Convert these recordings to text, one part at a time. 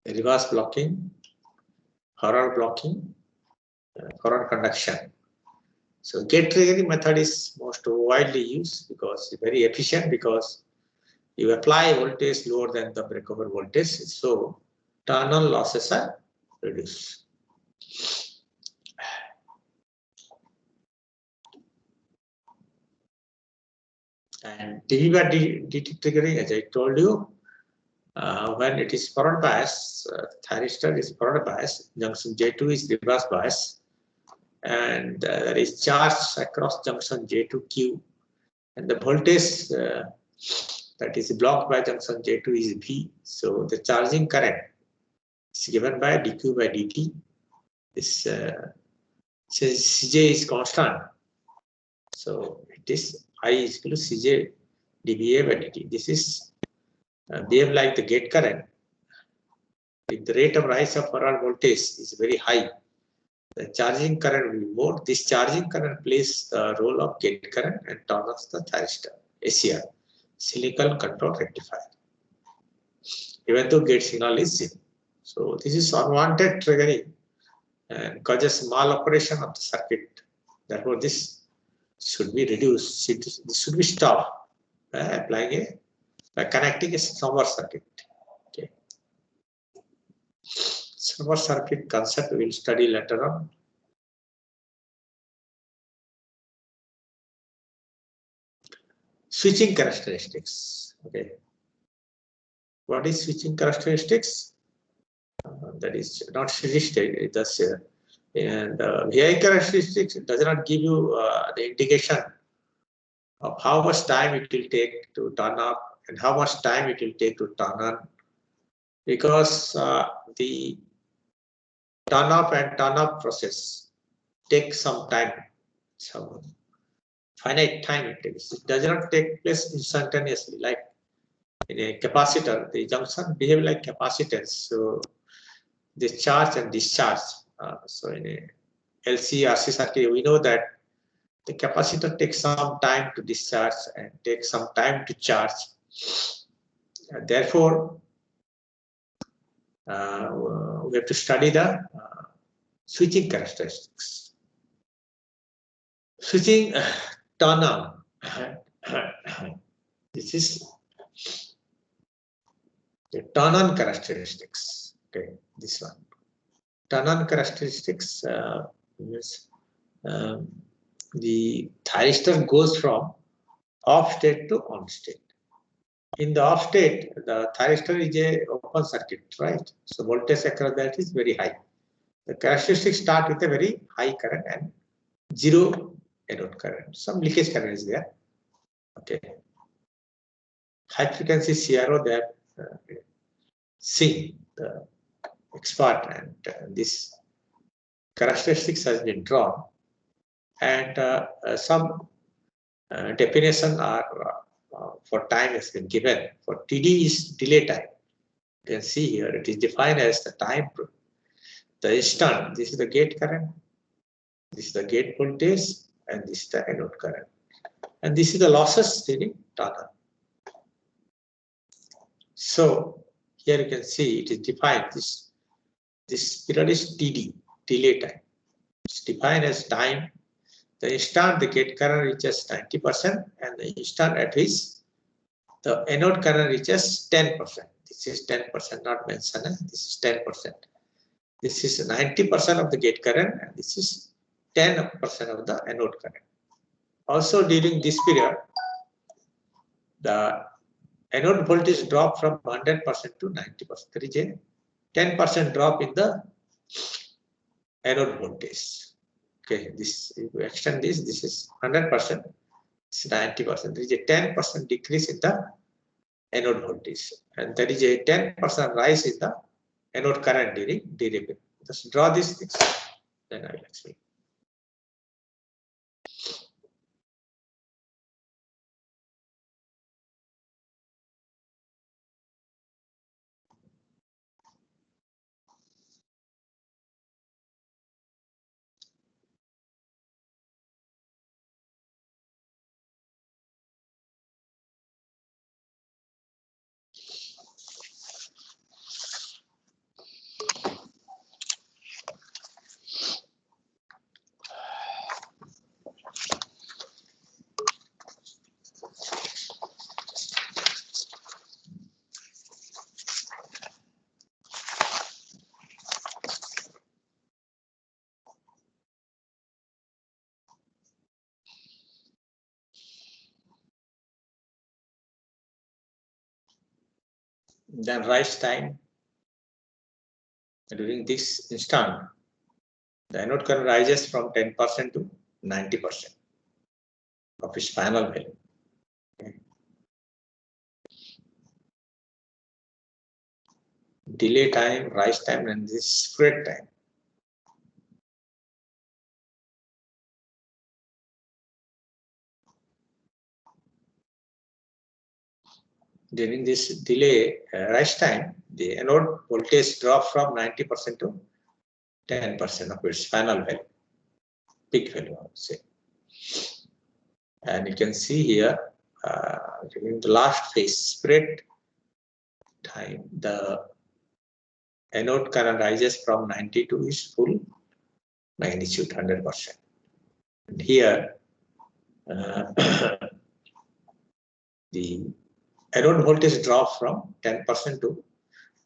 reverse blocking, forward blocking, forward conduction. So gate triggering method is most widely used because it's very efficient, because you apply voltage lower than the breakover voltage, so tunnel losses are reduced. And dV by dt triggering, as I told you, when it is forward bias, thyristor is forward bias, junction J2 is reverse bias, and there is charge across junction J2Q, and the voltage that is blocked by junction J2 is V. So the charging current is given by dq by dt. This since Cj is constant, so it is I is equal to Cj dVA by dt. This is behave like the gate current. If the rate of rise of forward voltage is very high, the charging current will be more. This charging current plays the role of gate current and turns off the thyristor, ACR, silicon control rectifier, even though gate signal is 0. So this is unwanted triggering and causes maloperation of the circuit. Therefore, this should be reduced. This should be stopped by applying by connecting a summer circuit. Okay. Summer circuit concept we will study later on. Switching characteristics. Okay. What is switching characteristics? That is not steady state. It does, and VI characteristics does not give you the indication of how much time it will take to turn up and how much time it will take to turn on, because the turn up and turn up process takes some time, some finite time it takes. It does not take place instantaneously. Like in a capacitor, the junction behave like capacitance. So the charge and discharge. So in a LC RC circuit, we know that the capacitor takes some time to discharge and takes some time to charge. Therefore, we have to study the switching characteristics. Switching turn on. This is the turn on characteristics. Okay, this one. Turn on characteristics means the thyristor goes from off state to on state. In the off state, the thyristor is a open circuit, right? So voltage across that is very high. The characteristics start with a very high current and zero anode current. Some leakage current is there. Okay. High frequency CRO that sing the expert, and this characteristics has been drawn, and some definition are for time has been given. For TD is delay time. You can see here it is defined as the time, the instant. This is the gate current, this is the gate voltage, and this is the anode current, and this is the losses during turn-on. So here you can see it is defined. This period is TD, delay time. It's defined as time. The instant the gate current reaches 90%, and the instant at which the anode current reaches 10%. This is 10%, not mentioned. This is 10%. This is 90% of the gate current, and this is 10% of the anode current. Also, during this period, the anode voltage drop from 100% to 90%. There is a 10% drop in the anode voltage. Okay, this if you extend this is 100%, it's 90%. There is a 10% decrease in the anode voltage, and there is a 10% rise in the anode current during derivation. Just draw these things, then I will explain. Then rise time. During this instant, the anode current rises from 10% to 90% of its final value. Delay time, rise time, and this spread time. During this delay rise time, the anode voltage drops from 90% to 10% of its final value, peak value, I would say. And you can see here, during the last phase spread time, the anode current rises from 90 to its full magnitude, 100%. And here, the anode voltage drops from 10% to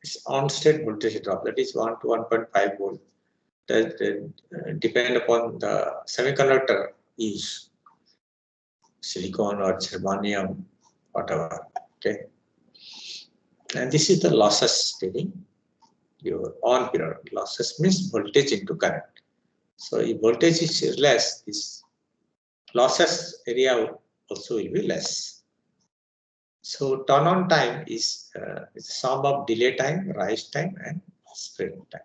its on-state voltage drop, that is 1 to 1.5 volt. That depend upon the semiconductor use, silicon or germanium, whatever. Okay, and this is the losses reading. Your on period losses means voltage into current. So if voltage is less, this losses area also will be less. So turn on time is the sum of delay time, rise time, and spread time.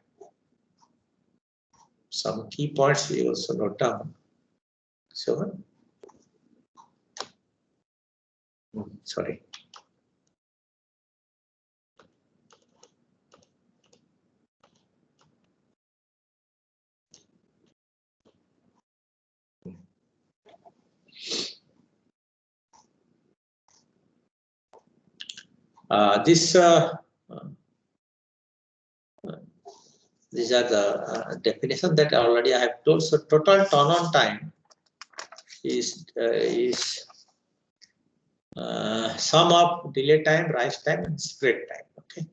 Some key points we also note down. So, sorry. These are the definition that already I have told. So total turn on time is sum of delay time, rise time, and spread time. Okay.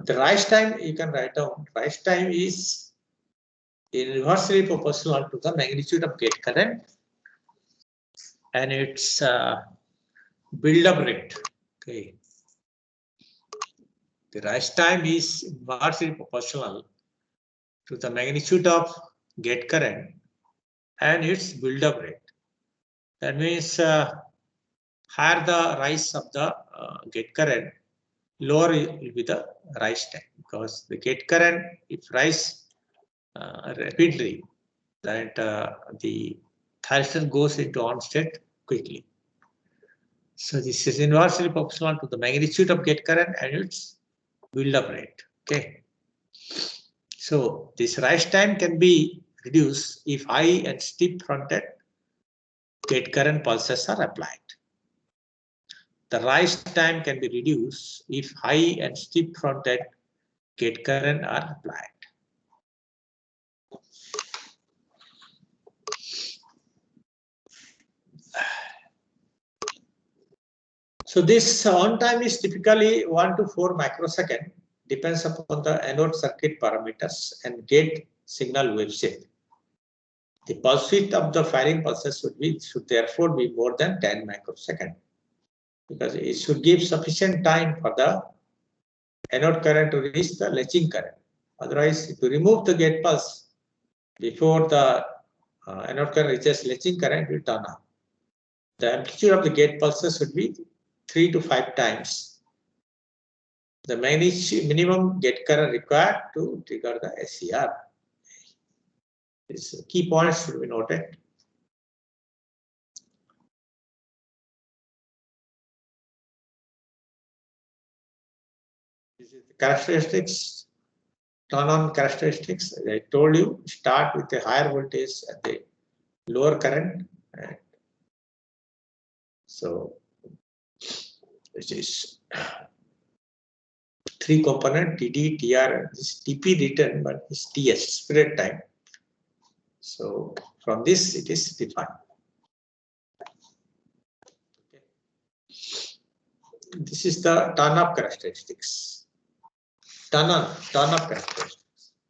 The rise time you can write down. Rise time is inversely proportional to the magnitude of gate current and its build-up rate. Okay. The rise time is inversely proportional to the magnitude of gate current and its build-up rate. That means higher the rise of the gate current, lower will be the rise time, because the gate current, if rise rapidly, that the thyristor goes into on state quickly. So this is inversely proportional to the magnitude of gate current and its build-up rate. Okay. So this rise time can be reduced if high and steep fronted gate current pulses are applied. The rise time can be reduced if high and steep fronted gate current are applied. So this on time is typically 1 to 4 microsecond, depends upon the anode circuit parameters and gate signal wave shape. The pulse width of the firing pulses should therefore be more than 10 microsecond, because it should give sufficient time for the anode current to reach the latching current. Otherwise, if you remove the gate pulse before the anode current reaches latching current, it will turn on. The amplitude of the gate pulses should be 3 to 5 times the minimum gate current required to trigger the SCR. These key points should be noted. This is the characteristics, turn on characteristics. As I told you, start with a higher voltage and the lower current. And so this is 3 component TD, TR, and this TP written, but this TS, spread time. So from this it is defined. Okay. This is the turn-up characteristics. Turn-up characteristics.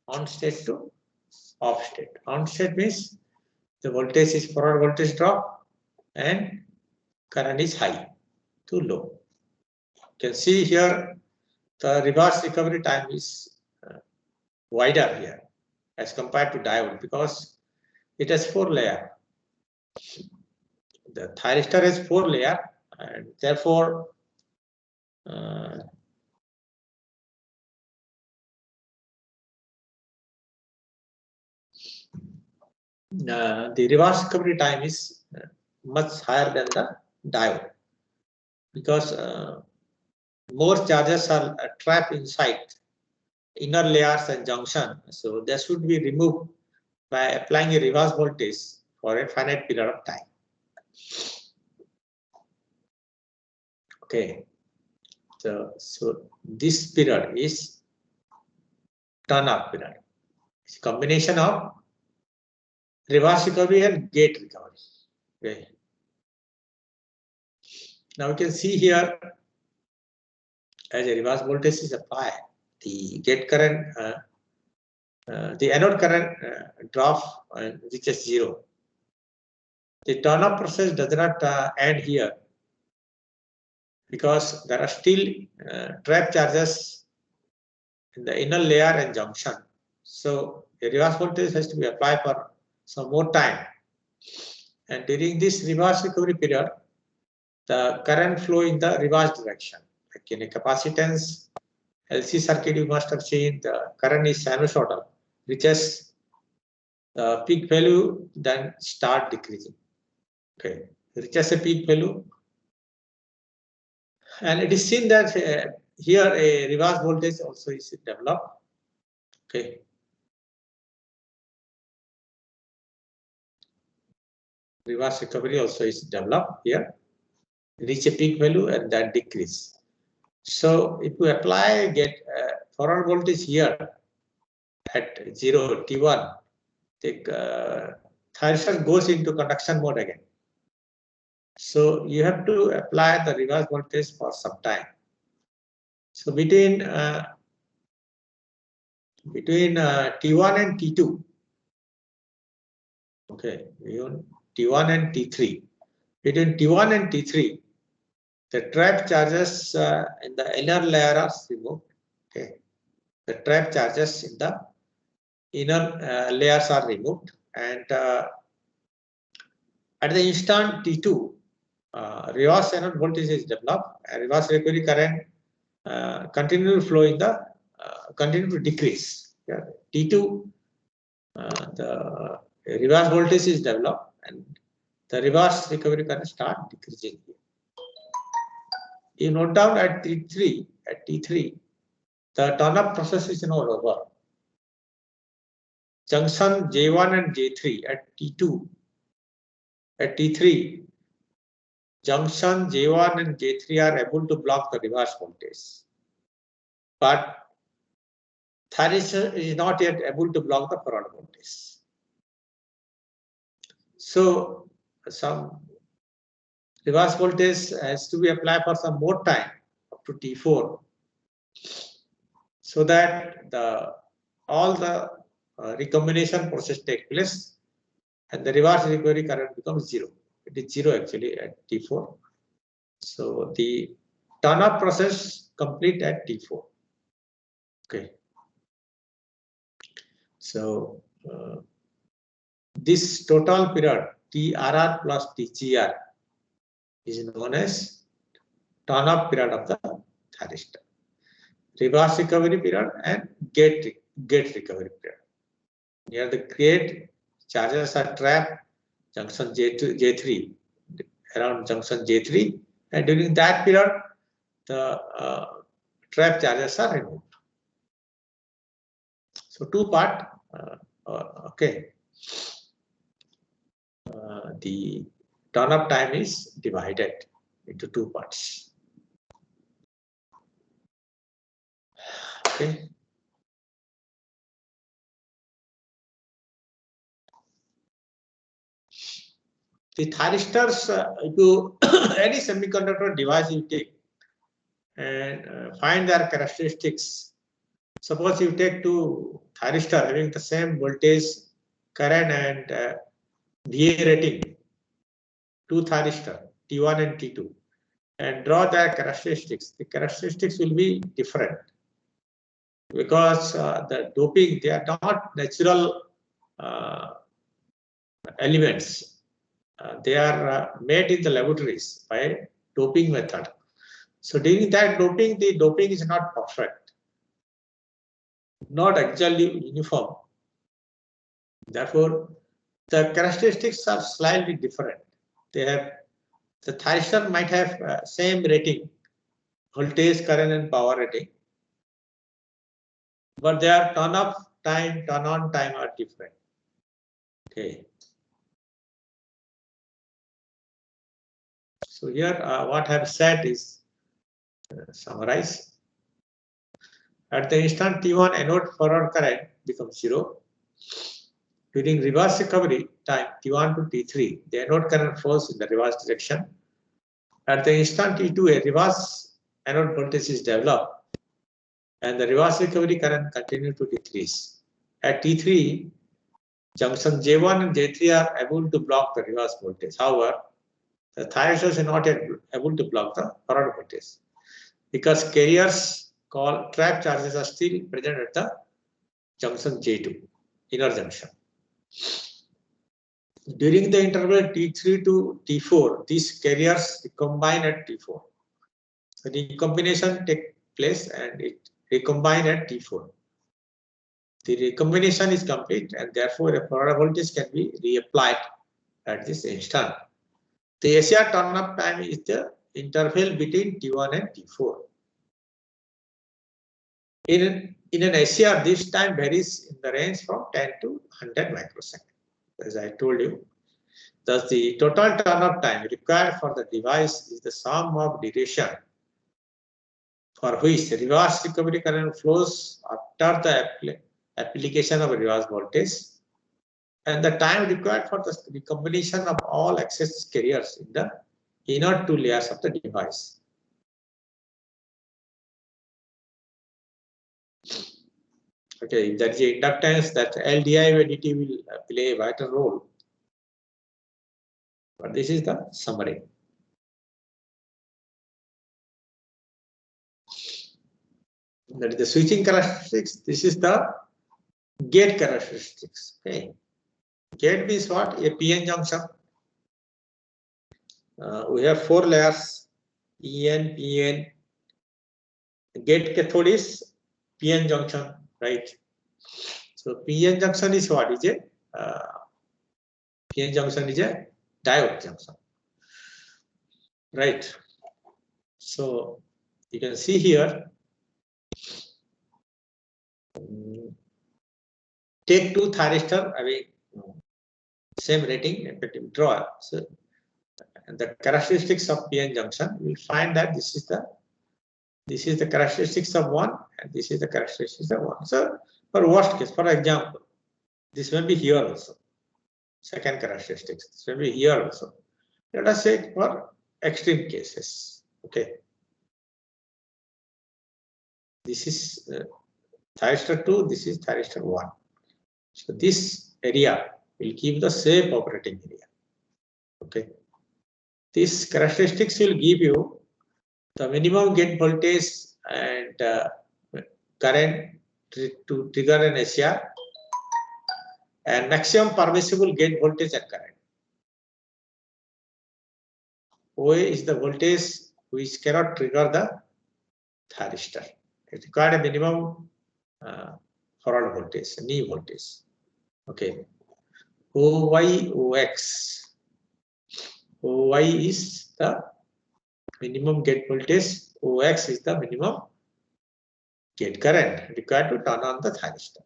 On state to off state. On state means the voltage is forward voltage drop and current is high to low. can see here the reverse recovery time is wider here as compared to diode because it has 4 layers. The thyristor has 4 layers, and therefore the reverse recovery time is much higher than the diode because more charges are trapped inside inner layers and junction, so they should be removed by applying a reverse voltage for a finite period of time. Okay, so this period is turn-up period. It's a combination of reverse recovery and gate recovery. Okay. Now you can see here, as a reverse voltage is applied, the gate current, the anode current drop reaches 0. The turn-up process does not end here because there are still trap charges in the inner layer and junction. So a reverse voltage has to be applied for some more time. And during this reverse recovery period, the current flow in the reverse direction. Like in a capacitance LC circuit, you must have seen the current is sinusoidal, reaches the peak value, then start decreasing. Okay, reaches a peak value, and it is seen that here a reverse voltage also is developed. Okay, reverse recovery also is developed here, reach a peak value and then decrease. So if we apply get forward voltage here at 0 T1, the thyristor goes into conduction mode again. So you have to apply the reverse voltage for some time. So between T1 and T2, okay, T1 and T3. Between T1 and T3, the trap charges in the inner layer are removed. Okay, the trap charges in the inner layers are removed, and at the instant T2, reverse anode voltage is developed, and reverse recovery current continue to flow in the continue to decrease. Yeah. T2, the reverse voltage is developed, and the reverse recovery current start decreasing. You note down at T3, the turn-up process is not over. Junction J1 and J3 at T2, at T3, junction J1 and J3 are able to block the reverse voltage, but thyristor is not yet able to block the forward voltage. So some reverse voltage has to be applied for some more time up to T4, so that all the recombination process take place and the reverse recovery current becomes 0. It is 0 actually at T4. So the turn-up process complete at T4. Okay. So this total period TRR plus TGR is known as turn-up period of the thyristor, reverse recovery period, and gate recovery period. Near the gate, charges are trapped junction J2, J3, around junction J3, and during that period, the trap charges are removed. So two part. Okay. The turn-up time is divided into two parts. Okay. The thyristors, if you any semiconductor device you take and find their characteristics. Suppose you take two thyristor having the same voltage, current, and VA rating, two thyristor T1 and T2, and draw their characteristics. The characteristics will be different because the doping, they are not natural elements. They are made in the laboratories by doping method. So during that doping, the doping is not perfect, not exactly uniform. Therefore, the characteristics are slightly different. They have, the thyristor might have same rating, voltage, current, and power rating, but their turn off time, turn on time are different. Okay. So here, what I have said is summarize. At the instant T1, anode forward current becomes 0. During reverse recovery time T1 to T3, the anode current flows in the reverse direction. At the instant T2, a reverse anode voltage is developed, and the reverse recovery current continues to decrease. At T3, junction J1 and J3 are able to block the reverse voltage. However, the thyristors are not able to block the forward voltage because carriers called trap charges are still present at the junction J2, inner junction. During the interval T3 to T4, these carriers recombine at T4. The recombination takes place and it recombine at T4. The recombination is complete and therefore a forward voltage can be reapplied at this instant. The SCR turn-up time is the interval between T1 and T4. In an SCR, this time varies in the range from 10 to 100 microseconds. As I told you, thus the total turn-up time required for the device is the sum of duration for which reverse recovery current flows after the application of reverse voltage, and the time required for the recombination of all excess carriers in the inner two layers of the device. Okay, if there is a inductance, that LDI will play a vital role. But this is the summary. That is the switching characteristics. This is the gate characteristics. Okay, gate means what? A PN junction. We have 4 layers: EN, PN. Gate cathode is PN junction, right? So PN junction is what? Is a PN junction is a diode junction, right? So you can see here. Take 2 thyristor away, same rating, effective withdrawal. So the characteristics of PN junction, we will find that this is the characteristics of one, and this is the characteristics of one. So for worst case, for example, this may be here also. Second characteristics, this may be here also. Let us say for extreme cases. Okay. This is thyristor 2, this is thyristor 1. So this area will give the same operating area. Okay. These characteristics will give you the minimum gate voltage and current to trigger an SCR, and maximum permissible gate voltage and current. OA is the voltage which cannot trigger the thyristor. It requires a minimum forward voltage, knee voltage. Okay. OY, OX. OY is the minimum gate voltage. OX is the minimum gate current required to turn on the thyristor.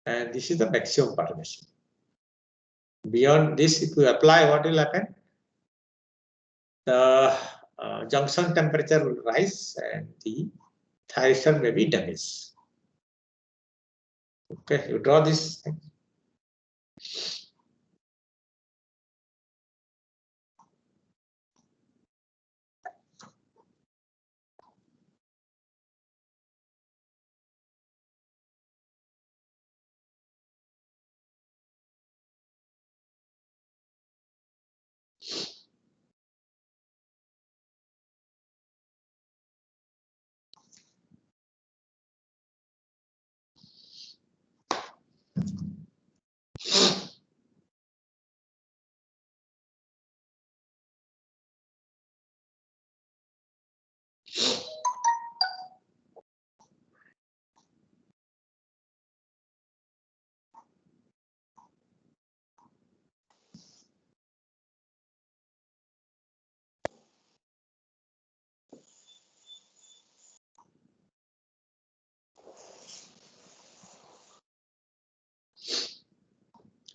And this is the maximum permission. Beyond this, if you apply, what will happen? The junction temperature will rise and the thyristor may be damaged. Okay, you draw this thing.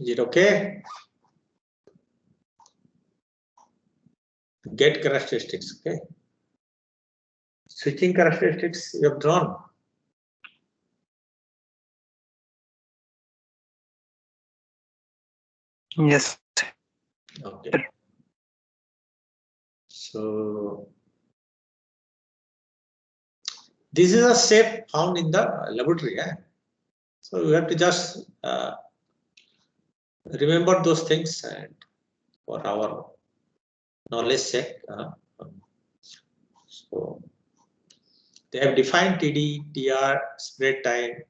Is it okay? Get characteristics, okay? Switching characteristics you have drawn. Yes. Okay. So this is a shape found in the laboratory. So we have to just remember those things and for our knowledge sake. So they have defined TD, TR, spread time.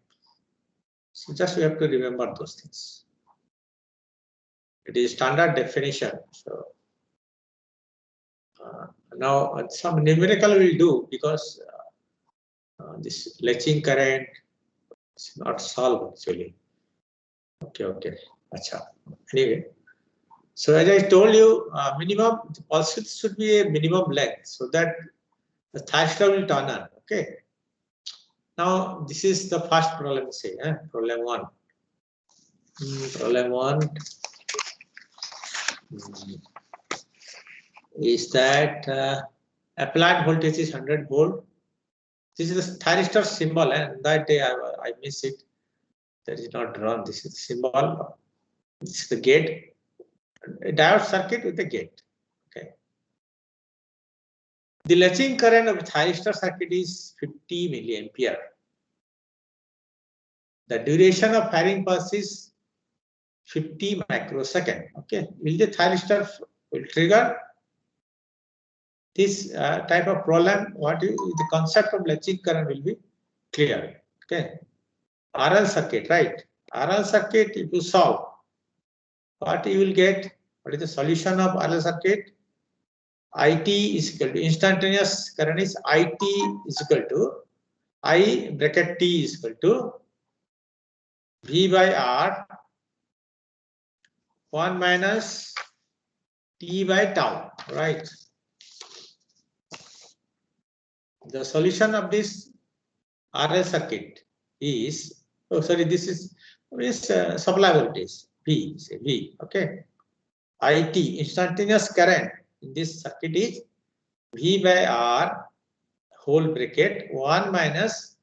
So just we have to remember those things. It is standard definition. So now some numerical will do because this latching current is not solved actually. Okay. Achha. Anyway, so as I told you, minimum pulse width should be a minimum length so that the thyristor will turn on. Okay. Now this is the first problem. Say problem one. Problem one is that applied voltage is 100 volt. This is the thyristor symbol, and that day I miss it. That is not drawn. This is the symbol. This is the gate. A diode circuit with the gate. Okay. The latching current of thyristor circuit is 50 milliampere. The duration of firing pulse is 50 microsecond. Okay. Will the thyristor will trigger this type of problem? What is the concept of latching current will be clear. Okay. RL circuit, right? RL circuit, if you solve, what you will get? What is the solution of RL circuit? IT is equal to instantaneous current is IT is equal to I bracket T is equal to V by R 1 minus T by tau, right? The solution of this RL circuit is, oh sorry, this is supply voltage V, say V, okay? IT instantaneous current in this circuit is V by R whole bracket 1 minus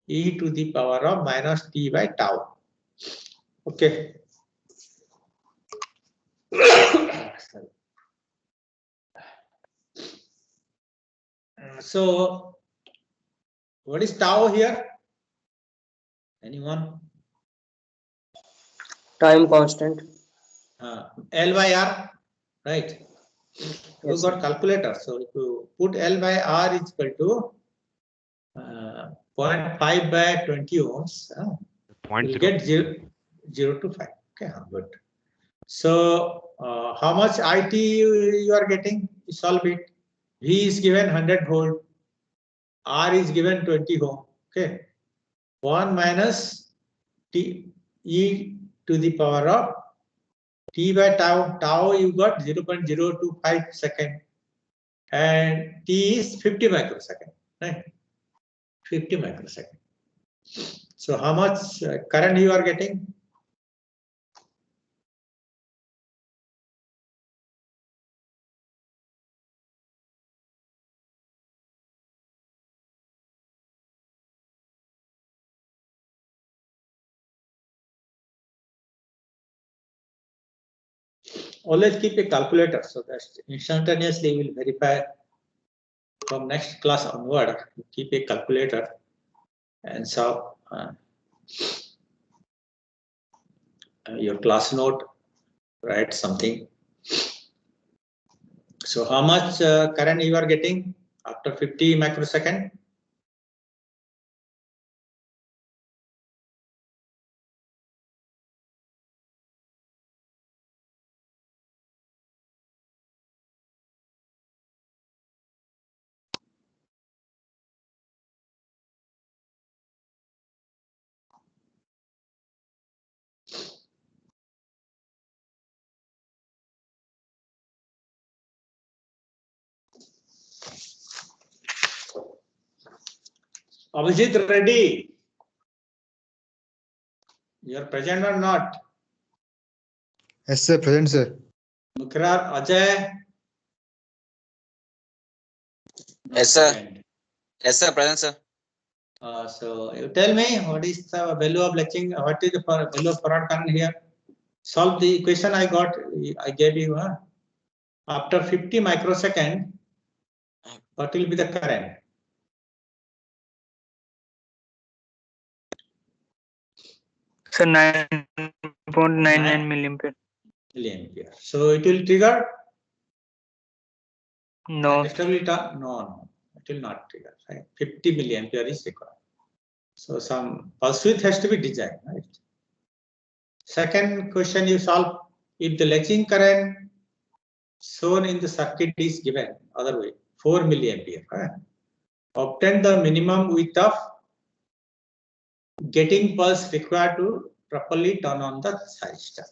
e to the power of minus t by tau. Okay. So what is tau here? Anyone? Time constant. L by R, right? You Yes, got calculator. So if you put L by R is equal to 0.5 by 20 ohms, you get 0 to 5. Okay, good. So how much IT you are getting? Solve it. V is given 100 volt. R is given 20 ohm. Okay. 1 minus T e to the power of T by tau. Tau you got 0.025 second. And T is 50 microsecond. Right? 50 microsecond. So how much current you are getting? Always keep a calculator so that instantaneously you will verify from next class onward. Keep a calculator and solve your class note, write something. So how much current you are getting after 50 microsecond? Abhijit ready? You are present or not? Yes, sir. Present, sir. Mukrar, Ajay. Yes, sir. Present. Yes, sir. Present, sir. So you tell me what is the value of latching? What is the value of current current here? Solve the equation I got. I gave you. After 50 microsecond, what will be the current? So 9.99 milliampere. Milliampere. So it will trigger. No. No, it will not trigger. Right? 50 milliampere is required. So some pulse width has to be designed. Right? Second question you solve. If the latching current shown in the circuit is given, other way, 4 milliampere. Right? Obtain the minimum width of getting pulse required to properly turn on the thyristor.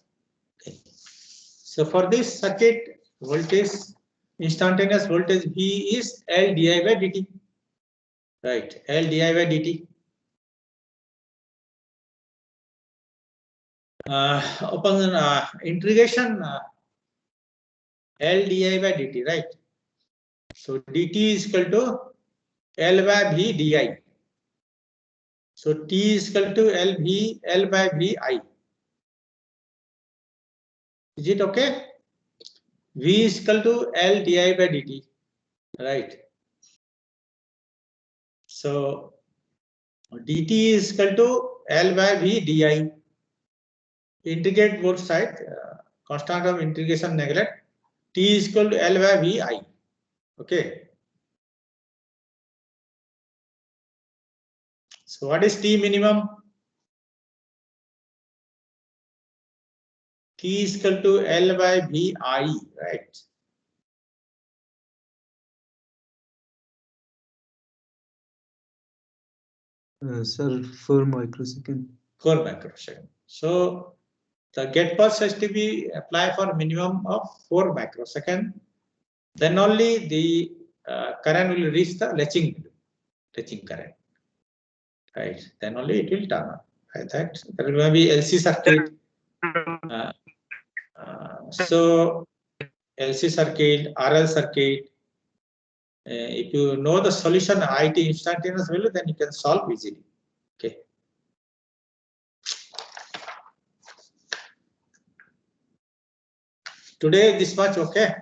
Okay. So for this circuit, voltage, instantaneous voltage V is L di by dt. Right, L di by dt. Upon integration, L di by dt, right? So dt is equal to L by V di. So T is equal to L by V I. Is it okay? V is equal to L di by dt, right? So dt is equal to L by V di. Integrate both sides. Constant of integration neglect. T is equal to L by V I. Okay. So what is T minimum? T is equal to L by V I, right? Sir, 4 microsecond. 4 microsecond. So the get pulse has to be applied for minimum of 4 microsecond. Then only the current will reach the latching current. Right. Then only it will turn on. Right. There will be LC circuit. So LC circuit, RL circuit. If you know the solution IT instantaneous value, then you can solve easily. Okay. Today this much, okay.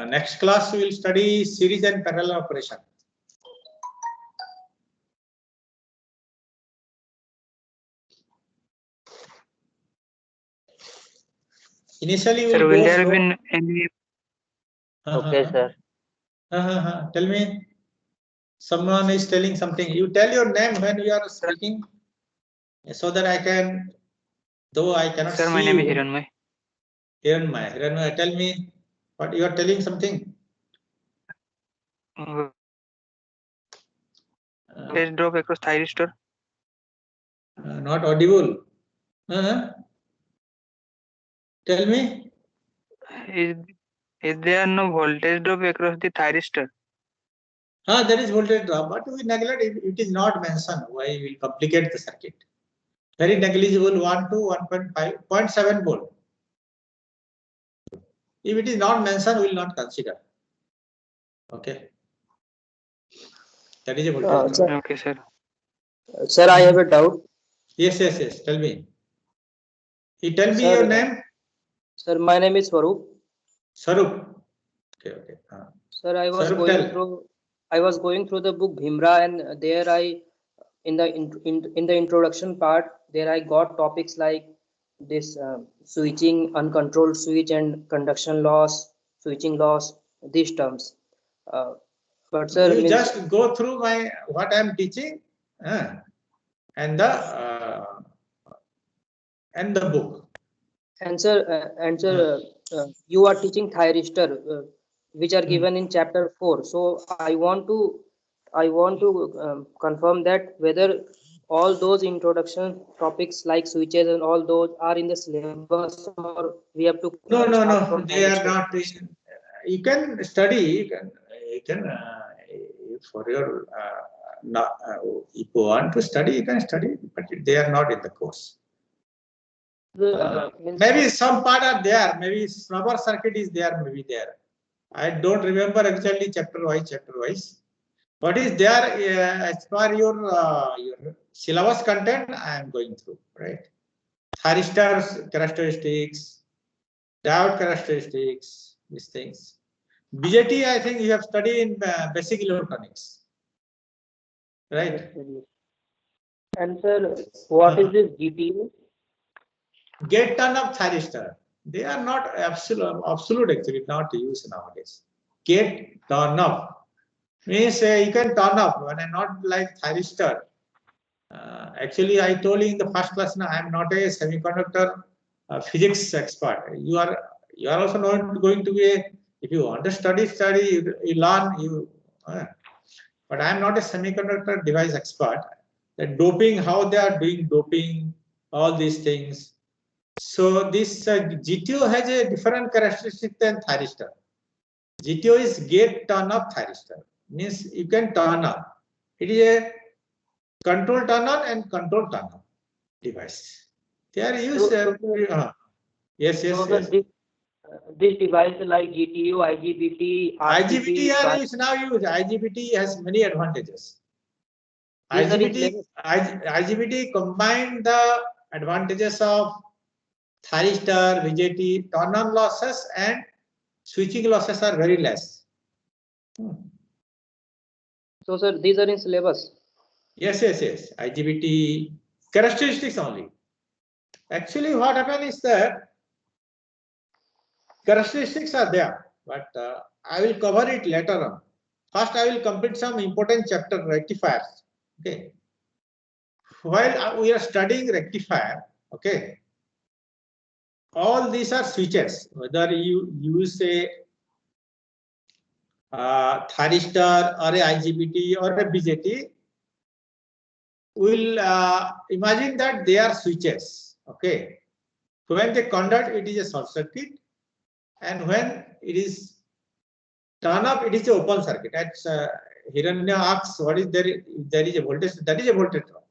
Next class we will study series and parallel operation. Initially, we will will go there slow. be any? Okay, sir. Tell me. Someone is telling something. You tell your name when you are speaking, so that I can. Though I cannot see. Sir, my name is Hiranmay. Hiranmay, tell me what you are telling something. Let's drop across thyristor. Not audible. Tell me. Is there no voltage drop across the thyristor? There is voltage drop, but we neglect it. It is not mentioned. Why we will complicate the circuit? Very negligible, 1 to 1.5, 0.7 volt. If it is not mentioned, we will not consider. Okay. That is a voltage drop. Okay, sir. Sir, I have a doubt. Yes. Tell me. You tell me Sir, your name. Sir, my name is Swarup. Sarup. Okay. Sir, I was Swarup, going tell. through. I was going through the book Bhimra, and there in the introduction part, there I got topics like this switching, uncontrolled switch, and conduction loss, switching loss. These terms. But sir, You just go through what I am teaching, and the book. And sir, you are teaching thyristor, which are given in chapter 4. So I want to confirm that whether all those introduction topics like switches and all those are in the syllabus, or we have to No. from They are thyristor. not. You can study. You can for your if you want to study, you can study, but they are not in the course. Maybe some part are there, maybe rubber circuit is there, maybe there. I don't remember exactly chapter wise. What is there as per your syllabus content, I am going through, right? Thyristor characteristics, diode characteristics, these things. BJT, I think you have studied in basic electronics, right? And sir, what is this GPU? Gate turn up thyristor. They are not absolute actually, not used nowadays. Gate turn up means you can turn up when I not like thyristor. Actually, I told you in the first class now I am not a semiconductor physics expert. You are also not going to be a, if you want to study, you learn, but I am not a semiconductor device expert. The doping, how they are doing doping, all these things. So this GTO has a different characteristic than thyristor. GTO is gate turn up thyristor. Means you can turn up. It is a control turn on and control turn up device. They are used. Yes. This device like GTU, IGBT, IGBT is now used. IGBT has many advantages. IGBT combine the advantages of thyristor, BJT, turn-on losses and switching losses are very less. So sir, these are in syllabus. Yes. IGBT characteristics only. Actually, what happened is that characteristics are there, but I will cover it later on. First, I will complete some important chapter rectifiers. Okay. While we are studying rectifier, okay, all these are switches. Whether you use a thyristor or a IGBT or a BJT, we'll imagine that they are switches. Okay. When they conduct, it is a short circuit, and when it is turn up, it is an open circuit. That's Hiranya asks, what is there? There is a voltage. That is a voltage drop.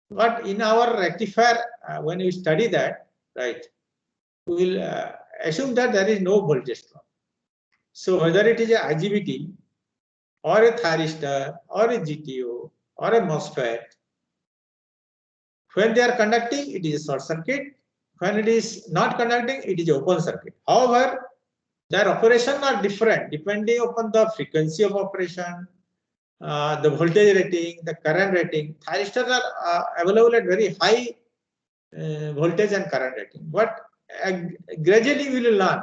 But in our rectifier, when we study that, right, we will assume that there is no voltage drop. So whether it is a IGBT or a thyristor or a GTO or a MOSFET, when they are conducting, it is a short circuit. When it is not conducting, it is an open circuit. However, their operations are different depending upon the frequency of operation, the voltage rating, the current rating. Thyristors are available at very high voltage and current rating. But gradually we will learn.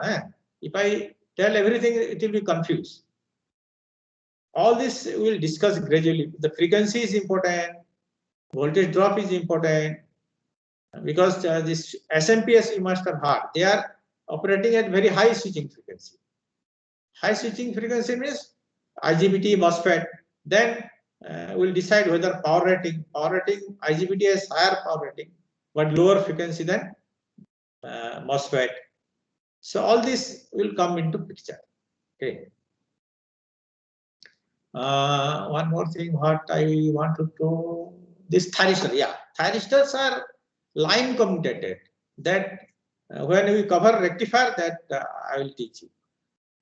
If I tell everything, it will be confused. All this we will discuss gradually. The frequency is important, voltage drop is important, because this SMPS you must have heard. They are operating at very high switching frequency. High switching frequency means IGBT, MOSFET. Then we'll decide whether power rating, IGBT has higher power rating, but lower frequency than MOSFET. So all this will come into picture. Okay. One more thing, what I want to know, this thyristor. Yeah, thyristors are line commutated. That when we cover rectifier, that I will teach you.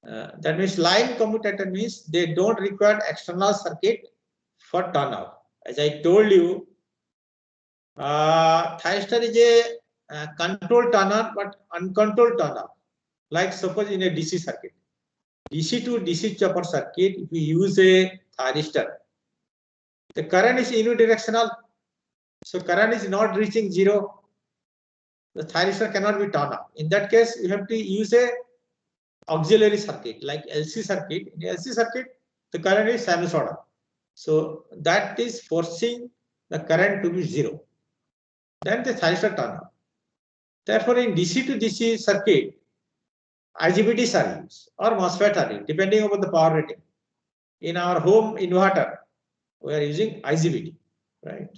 That means line commutator means they don't require external circuit for turn off. As I told you, thyristor is a controlled turn on but uncontrolled turn off. Like suppose in a DC circuit, DC to DC chopper circuit, if we use a thyristor, the current is unidirectional, so current is not reaching zero. The thyristor cannot be turned off. In that case, you have to use a auxiliary circuit like LC circuit. In LC circuit, the current is sinusoidal, so that is forcing the current to be zero. Then the thyristor turn off. Therefore, in DC to DC circuit, IGBTs are used or MOSFET are used depending upon the power rating. In our home inverter, we are using IGBT, right?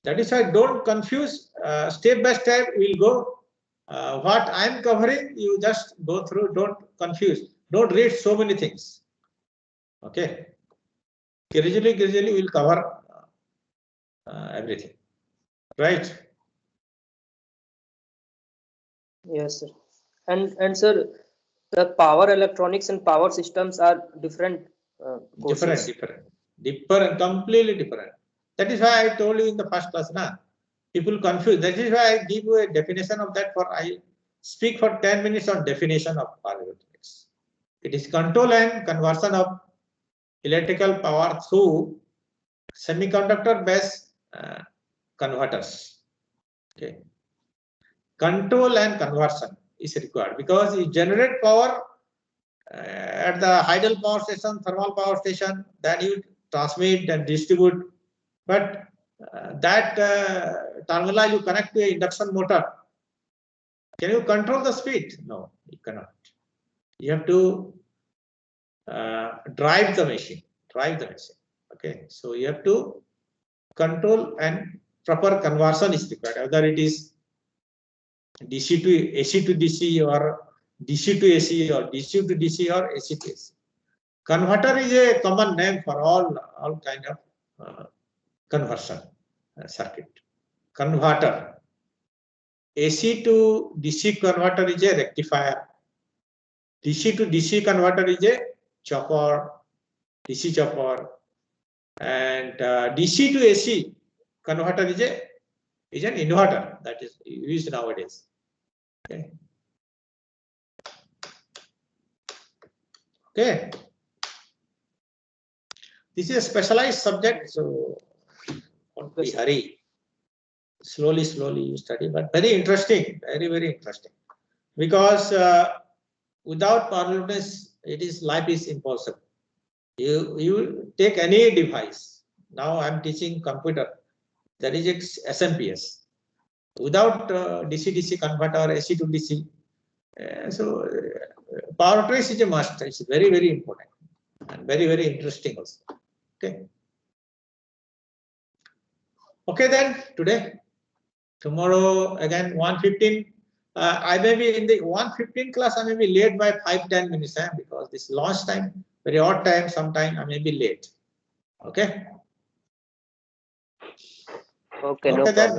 That is why don't confuse. Step by step, we'll go. What I am covering, you just go through. Don't confuse. Don't read so many things. Okay. Gradually we'll cover everything. Right. Yes, sir. And sir, the power electronics and power systems are different courses. Different, completely different. That is why I told you in the first class, na? People confuse. That is why I give you a definition of that. I speak for 10 minutes on definition of power electronics. It is control and conversion of electrical power through semiconductor-based converters. Okay. Control and conversion is required because you generate power at the idle power station, thermal power station, then you transmit and distribute. But that terminal you connect to an induction motor. Can you control the speed? No, you cannot. You have to drive the machine. Okay, so you have to control and proper conversion is required. Whether it is DC to AC to DC or DC to AC or DC to DC or AC to AC. Converter is a common name for all kind of conversion circuit. Converter. AC to DC converter is a rectifier. DC to DC converter is a chopper, DC chopper, and DC to AC converter is an inverter that is used nowadays. Okay. Okay. This is a specialized subject, so don't be hurry. Slowly you study, but very interesting, very interesting. Because without power electronics, life is impossible. You take any device. Now I'm teaching computer. That is SMPS. Without DC-DC converter, AC to DC, power electronics is a must. It's very important and very interesting also. Okay. Okay then, today. Tomorrow again 1:15. I may be in the 1:15 class. I may be late by 5-10 minutes because this launch time, very odd time. Sometime I may be late. Okay. Okay, no Okay then. problem.